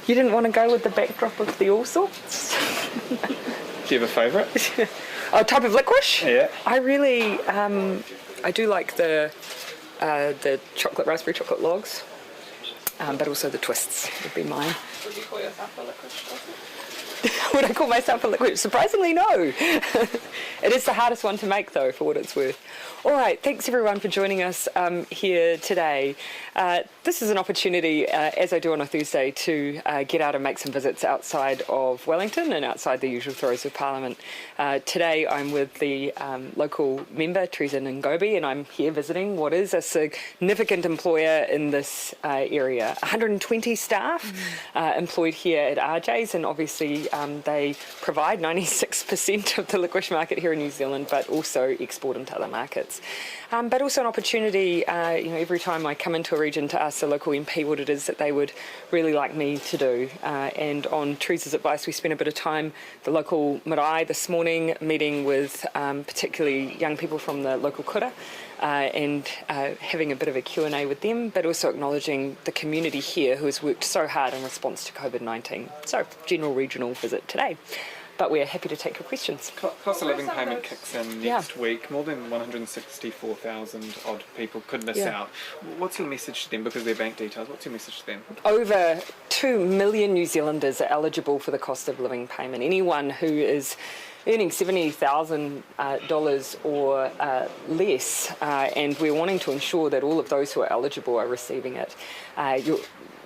You didn't want to go with the backdrop of the all sorts? Do you have a favourite? Oh, type of licorice? Yeah. I really, I do like the raspberry chocolate logs, but also the twists would be mine. Would you call yourself a licorice person? Would I call myself a licorice? Surprisingly, no. It is the hardest one to make, though, for what it's worth. All right, thanks everyone for joining us here today. This is an opportunity, as I do on a Thursday, to get out and make some visits outside of Wellington and outside the usual throes of Parliament. Today I'm with the local member, Teresa Ngobi, and I'm here visiting what is a significant employer in this area. 120 staff employed here at RJ's, and obviously they provide 96% of the licorice market here in New Zealand, but also export into other markets. But also an opportunity, every time I come into a region to ask the local MP what it is that they would really like me to do. And on Teresa's advice, we spent a bit of time, the local marae this morning, meeting with particularly young people from the local kura, and having a bit of a Q&A with them, but also acknowledging the community here who has worked so hard in response to COVID-19. So, general regional visit today. But we're happy to take your questions. Cost of living payment kicks in next week. More than 164,000 odd people could miss out. What's your message to them? Because their bank details, what's your message to them? Over 2 million New Zealanders are eligible for the cost of living payment. Anyone who is earning $70,000 or less, and we're wanting to ensure that all of those who are eligible are receiving it.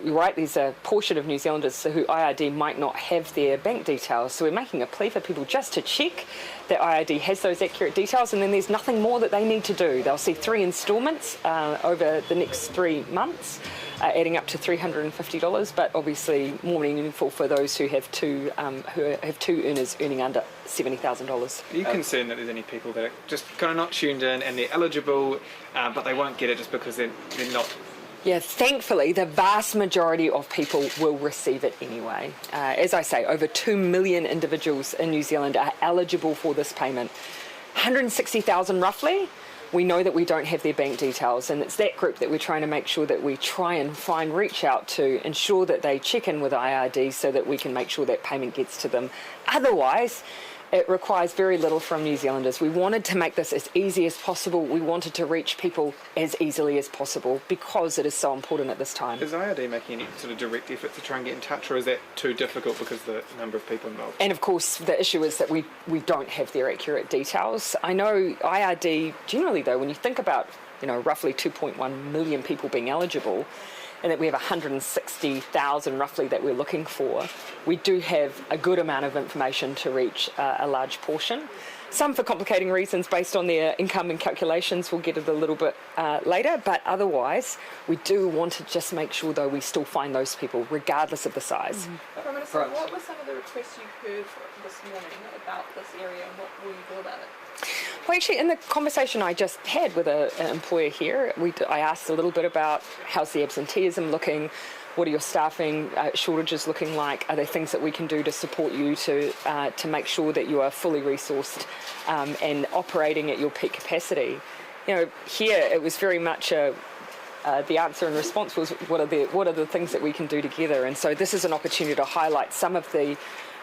You're right, there's a portion of New Zealanders who IRD might not have their bank details, so we're making a plea for people just to check that IRD has those accurate details, and then there's nothing more that they need to do. They'll see 3 instalments over the next 3 months, adding up to $350, but obviously more meaningful for those who have two earners earning under $70,000. Are you concerned that there's any people that are just kind of not tuned in and they're eligible, but they won't get it just because they're not? Yeah, thankfully, the vast majority of people will receive it anyway. As I say, over 2 million individuals in New Zealand are eligible for this payment. 160,000 roughly, we know that we don't have their bank details, and it's that group that we're trying to make sure that we try and reach out to, ensure that they check in with IRD so that we can make sure that payment gets to them. Otherwise, it requires very little from New Zealanders. We wanted to make this as easy as possible. We wanted to reach people as easily as possible because it is so important at this time. Is IRD making any sort of direct effort to try and get in touch, or is that too difficult because of the number of people involved? And of course, the issue is that we don't have their accurate details. I know IRD, generally though, when you think about roughly 2.1 million people being eligible, and that we have 160,000 roughly that we're looking for, we do have a good amount of information to reach a large portion. Some for complicating reasons based on their income and calculations. We'll get it a little bit later, but otherwise we do want to just make sure though we still find those people regardless of the size. Prime Minister, what were some of the requests you heard this morning about this area, and what will you do about it? Well, actually, in the conversation I just had with an employer here, I asked a little bit about how's the absenteeism looking, what are your staffing shortages looking like, are there things that we can do to support you to make sure that you are fully resourced and operating at your peak capacity. Here it was very much the answer and response was what are the things that we can do together, and so this is an opportunity to highlight some of the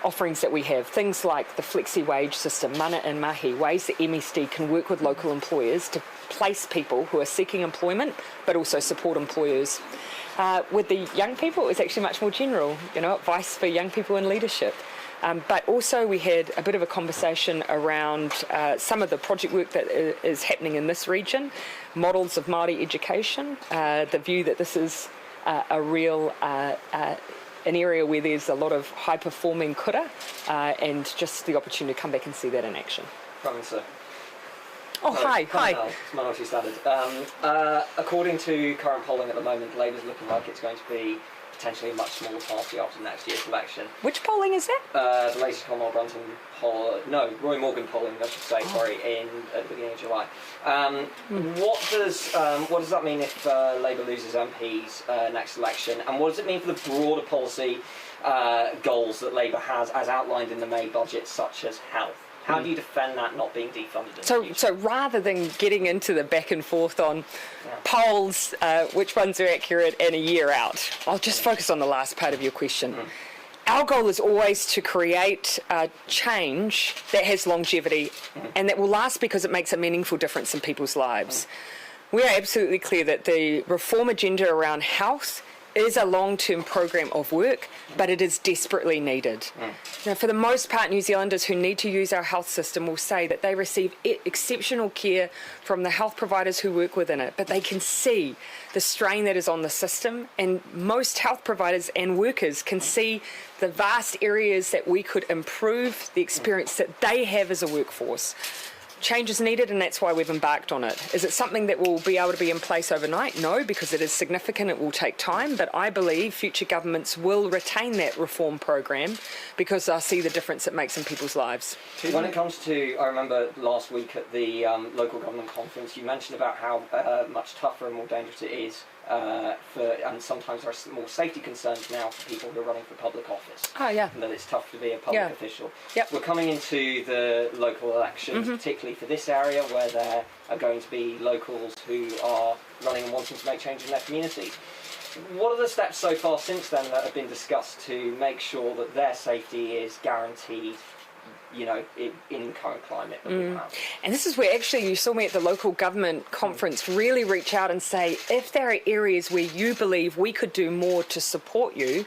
offerings that we have, things like the flexi wage system, mana and mahi, ways that MSD can work with local employers to place people who are seeking employment, but also support employers. With the young people, it was actually much more general, advice for young people in leadership. But also we had a bit of a conversation around some of the project work that is happening in this region, models of Māori education, the view that this is a real an area where there's a lot of high-performing kura, and just the opportunity to come back and see that in action. Prime Minister. Oh, hi. It's Minority Standard. According to current polling at the moment, Labour's looking like it's going to be potentially a much smaller party after next year's election. Which polling is that? The latest Colonel Brunton poll, Roy Morgan polling, I should say, at the beginning of July. What does that mean if Labour loses MPs next election, and what does it mean for the broader policy goals that Labour has as outlined in the May budget, such as health? How do you defend that not being defunded? So rather than getting into the back and forth on polls, which ones are accurate and a year out, I'll just focus on the last part of your question. Our goal is always to create change that has longevity and that will last because it makes a meaningful difference in people's lives. We are absolutely clear that the reform agenda around health is a long-term program of work, but it is desperately needed. Now, for the most part, New Zealanders who need to use our health system will say that they receive exceptional care from the health providers who work within it, but they can see the strain that is on the system, and most health providers and workers can see the vast areas that we could improve the experience that they have as a workforce. Change is needed, and that's why we've embarked on it. Is it something that will be able to be in place overnight? No, because it is significant, it will take time, but I believe future governments will retain that reform program because they'll see the difference it makes in people's lives. When it comes to, I remember last week at the local government conference, you mentioned about how much tougher and more dangerous it is and sometimes there are more safety concerns now for people who are running for public office. Oh, yeah. And that it's tough to be a public official. Yep. We're coming into the local elections, particularly for this area where there are going to be locals who are running and wanting to make change in their community. What are the steps so far since then that have been discussed to make sure that their safety is guaranteed, you know, in the current climate that we have? And this is where actually you saw me at the local government conference really reach out and say, if there are areas where you believe we could do more to support you,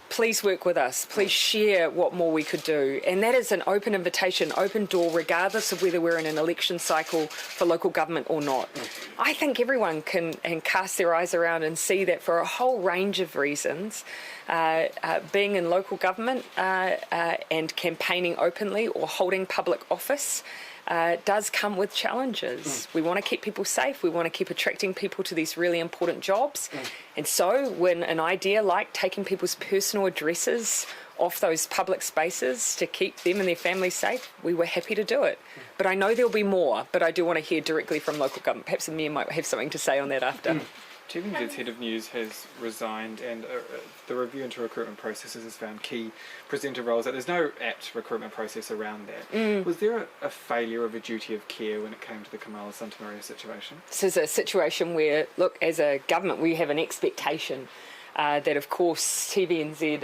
please work with us. Please share what more we could do. And that is an open invitation, open door, regardless of whether we're in an election cycle for local government or not. I think everyone can cast their eyes around and see that for a whole range of reasons, being in local government and campaigning openly or holding public office does come with challenges. We want to keep people safe. We want to keep attracting people to these really important jobs. And so when an idea like taking people's personal addresses off those public spaces to keep them and their families safe, we were happy to do it. But I know there'll be more, but I do want to hear directly from local government. Perhaps Amir might have something to say on that after. TVNZ's head of news has resigned, and the review into recruitment processes has found key presenter roles that there's no apt recruitment process around that. Was there a failure of a duty of care when it came to the Kamala Santa Maria situation? This is a situation where, look, as a government, we have an expectation that, of course, TVNZ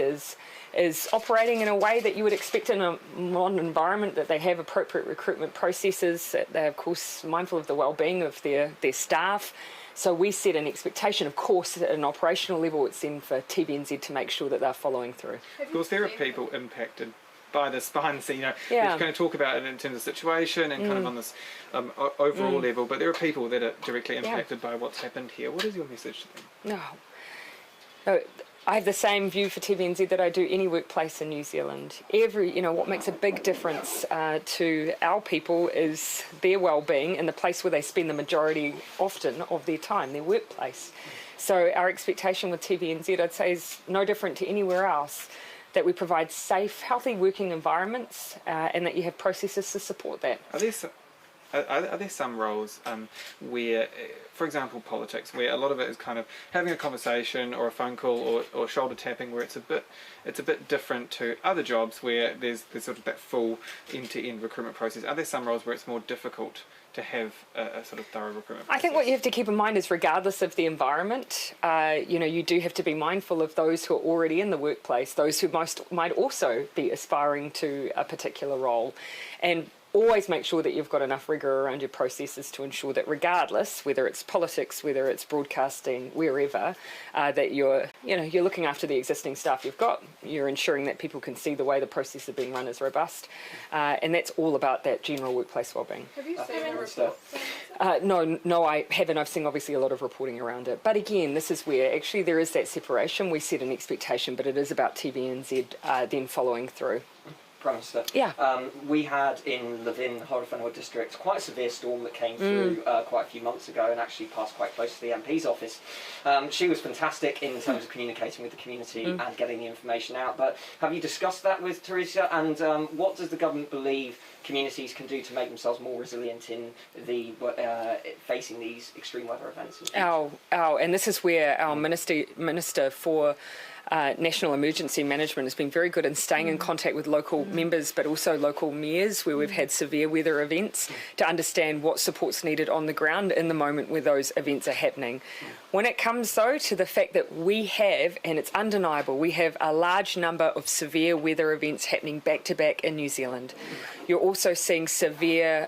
is operating in a way that you would expect in a modern environment, that they have appropriate recruitment processes, that they're, of course, mindful of the well-being of their staff. So we set an expectation, of course, at an operational level. It's then for TVNZ to make sure that they're following through. Of course, there are people impacted by this behind the scene. We're going to talk about it in terms of situation and kind of on this overall level, but there are people that are directly impacted by what's happened here. What is your message to them? No, I have the same view for TVNZ that I do any workplace in New Zealand. What makes a big difference to our people is their well-being and the place where they spend the majority, often, of their time, their workplace. So our expectation with TVNZ, I'd say, is no different to anywhere else, that we provide safe, healthy working environments and that you have processes to support that. Are there some roles where, for example, politics, where a lot of it is kind of having a conversation or a phone call or shoulder tapping, where it's a bit different to other jobs where there's sort of that full end-to-end recruitment process? Are there some roles where it's more difficult to have a sort of thorough recruitment process? I think what you have to keep in mind is, regardless of the environment, you do have to be mindful of those who are already in the workplace, those who might also be aspiring to a particular role, and always make sure that you've got enough rigour around your processes to ensure that, regardless, whether it's politics, whether it's broadcasting, wherever, that you're looking after the existing staff you've got. You're ensuring that people can see the way the process is being run is robust, and that's all about that general workplace wellbeing. Have you seen a report? No, I haven't. I've seen obviously a lot of reporting around it. But again, this is where actually there is that separation. We set an expectation, but it is about TVNZ then following through. Prime Minister. Yeah. We had in Levin, Horowhenua district, quite a severe storm that came through quite a few months ago and actually passed quite close to the MP's office. She was fantastic in terms of communicating with the community and getting the information out. But have you discussed that with Teresa? And what does the government believe communities can do to make themselves more resilient in the facing these extreme weather events? And this is where our Minister for National Emergency Management has been very good in staying in contact with local members, but also local mayors where we've had severe weather events, to understand what support's needed on the ground in the moment where those events are happening. When it comes, though, to the fact that we have, and it's undeniable, we have a large number of severe weather events happening back to back in New Zealand. You're also seeing severe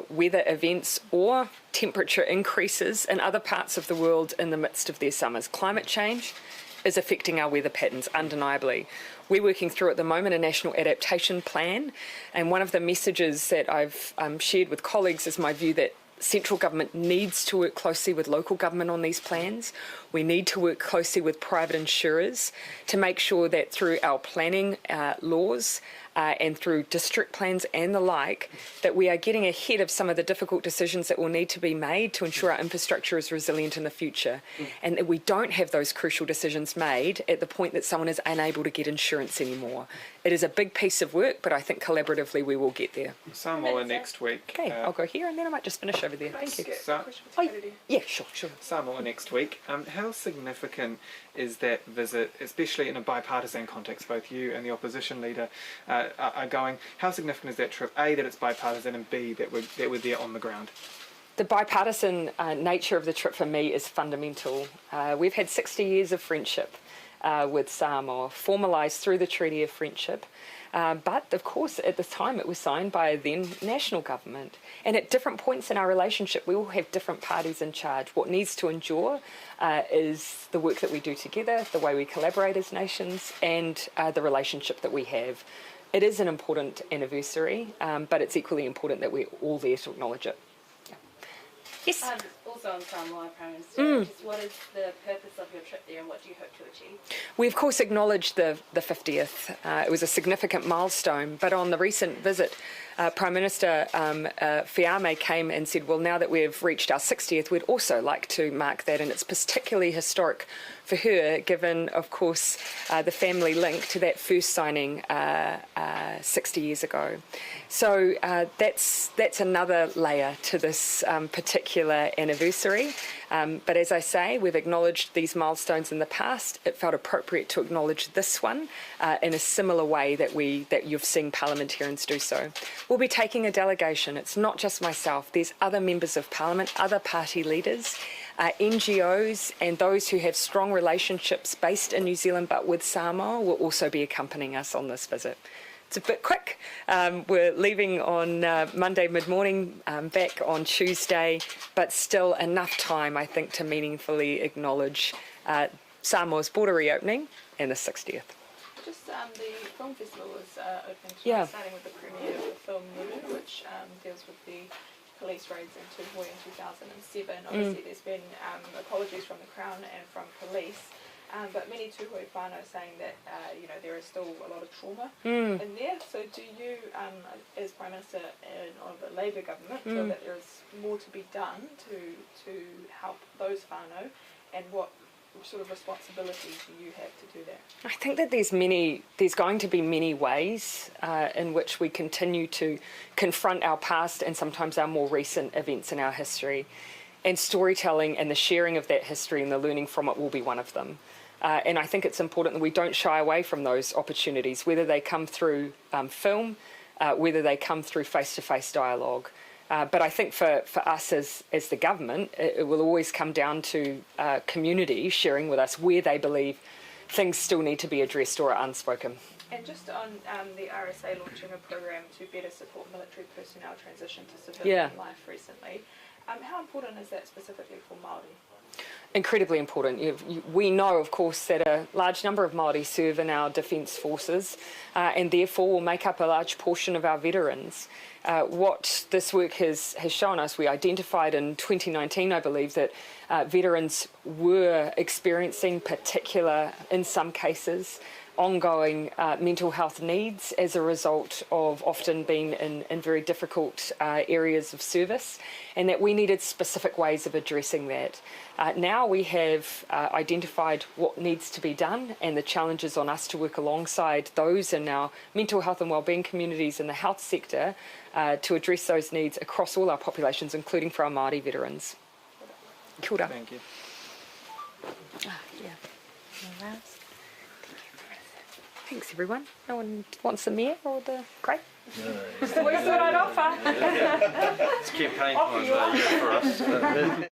weather events or temperature increases in other parts of the world in the midst of their summers. Climate change is affecting our weather patterns, undeniably. We're working through at the moment a national adaptation plan, and one of the messages that I've shared with colleagues is my view that central government needs to work closely with local government on these plans. We need to work closely with private insurers to make sure that through our planning laws and through district plans and the like, that we are getting ahead of some of the difficult decisions that will need to be made to ensure our infrastructure is resilient in the future, and that we don't have those crucial decisions made at the point that someone is unable to get insurance anymore. It is a big piece of work, but I think collaboratively we will get there. Samoa next week. Okay, I'll go here and then I might just finish over there. Thank you. Yeah, sure. Samoa next week. How significant is that visit, especially in a bipartisan context? Both you and the opposition leader are going. How significant is that trip? A, that it's bipartisan, and B, that we're there on the ground. The bipartisan nature of the trip for me is fundamental. We've had 60 years of friendship with Samoa, formalised through the Treaty of Friendship. But, of course, at the time it was signed by a then national government. And at different points in our relationship, we will have different parties in charge. What needs to endure is the work that we do together, the way we collaborate as nations, and the relationship that we have. It is an important anniversary, but it's equally important that we're all there to acknowledge it. Yeah. Yes? Also on Samoa, Prime Minister, just what is the purpose of your trip there and what do you hope to achieve? We of course acknowledged the 50th. It was a significant milestone, but on the recent visit, Prime Minister Fiame came and said, well, now that we've reached our 60th, we'd also like to mark that, and it's particularly historic for her, given, of course, the family link to that first signing 60 years ago. So that's another layer to this particular anniversary. But as I say, we've acknowledged these milestones in the past. It felt appropriate to acknowledge this one in a similar way that you've seen parliamentarians do so. We'll be taking a delegation. It's not just myself. There's other members of parliament, other party leaders, NGOs, and those who have strong relationships based in New Zealand but with Samoa will also be accompanying us on this visit. It's a bit quick. We're leaving on Monday mid-morning, back on Tuesday, but still enough time, I think, to meaningfully acknowledge Samoa's border reopening and the 60th. Just the film festival was open tonight, starting with the premiere of the film Nuru, which deals with the police raids into Hawaii in 2007. Obviously there's been apologies from the Crown and from police, but many Tūhoe whānau saying that there is still a lot of trauma in there. So do you, as Prime Minister of the Labour government, feel that there is more to be done to help those whānau, and what sort of responsibility do you have to do that? I think that there's going to be many ways in which we continue to confront our past and sometimes our more recent events in our history. And storytelling and the sharing of that history and the learning from it will be one of them. And I think it's important that we don't shy away from those opportunities, whether they come through film, whether they come through face-to-face dialogue. But I think for us as the government, it will always come down to community sharing with us where they believe things still need to be addressed or are unspoken. And just on the RSA launching a program to better support military personnel transition to civilian life recently, how important is that specifically for Māori? Incredibly important. We know, of course, that a large number of Māori serve in our defence forces and therefore will make up a large portion of our veterans. What this work has shown us, we identified in 2019, I believe, that veterans were experiencing particular, in some cases, ongoing mental health needs as a result of often being in very difficult areas of service, and that we needed specific ways of addressing that. Now we have identified what needs to be done and the challenges on us to work alongside those in our mental health and wellbeing communities in the health sector to address those needs across all our populations, including for our Māori veterans. Kia ora. Thank you. Yeah. Thanks, everyone. No one wants the mayor or the grape? No. It's the least that I'd offer. It's campaign time for us.